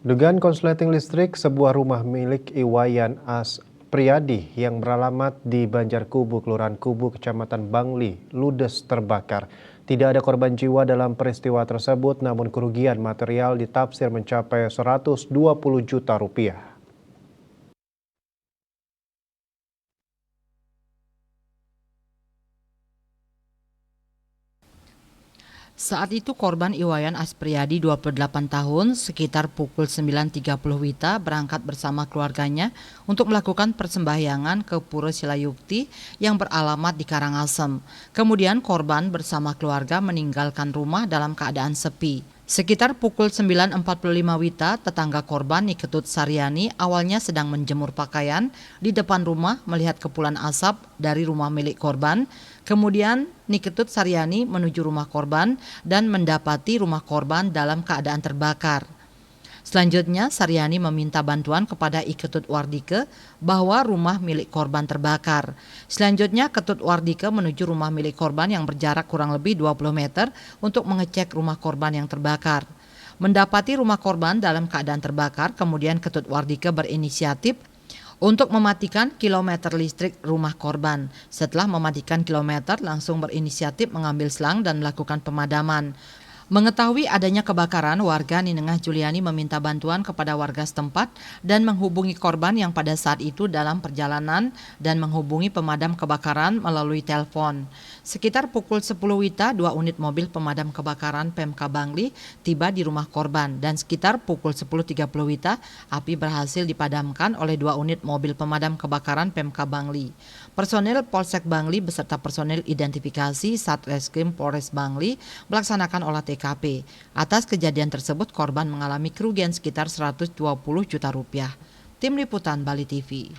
Dugaan konsleting listrik sebuah rumah milik Iwayan Priyadi yang beralamat di Banjarkubu, Kelurahan Kubu, Kecamatan Bangli, ludes terbakar. Tidak ada korban jiwa dalam peristiwa tersebut, namun kerugian material ditafsir mencapai 120 juta rupiah. Saat itu korban Iwayan Aspriyadi 28 tahun sekitar pukul 9.30 WITA berangkat bersama keluarganya untuk melakukan persembahyangan ke Pura Silayukti yang beralamat di Karangasem. Kemudian korban bersama keluarga meninggalkan rumah dalam keadaan sepi. Sekitar pukul 9.45 WITA, tetangga korban Niketut Saryani awalnya sedang menjemur pakaian di depan rumah melihat kepulan asap dari rumah milik korban. Kemudian Niketut Saryani menuju rumah korban dan mendapati rumah korban dalam keadaan terbakar. Selanjutnya, Saryani meminta bantuan kepada Iketut Wardike bahwa rumah milik korban terbakar. Selanjutnya, Ketut Wardike menuju rumah milik korban yang berjarak kurang lebih 20 meter untuk mengecek rumah korban yang terbakar. Mendapati rumah korban dalam keadaan terbakar, kemudian Ketut Wardike berinisiatif untuk mematikan kilometer listrik rumah korban. Setelah mematikan kilometer, langsung berinisiatif mengambil selang dan melakukan pemadaman. Mengetahui adanya kebakaran, warga Ninengah Juliani meminta bantuan kepada warga setempat dan menghubungi korban yang pada saat itu dalam perjalanan dan menghubungi pemadam kebakaran melalui telepon. Sekitar pukul 10 WITA, 2 unit mobil pemadam kebakaran Pemka Bangli tiba di rumah korban dan sekitar pukul 10.30 WITA, api berhasil dipadamkan oleh 2 unit mobil pemadam kebakaran Pemka Bangli. Personil Polsek Bangli beserta personil identifikasi Satreskrim Polres Bangli melaksanakan olah TKP. Atas kejadian tersebut, korban mengalami kerugian sekitar 120 juta rupiah. Tim Liputan Bali TV.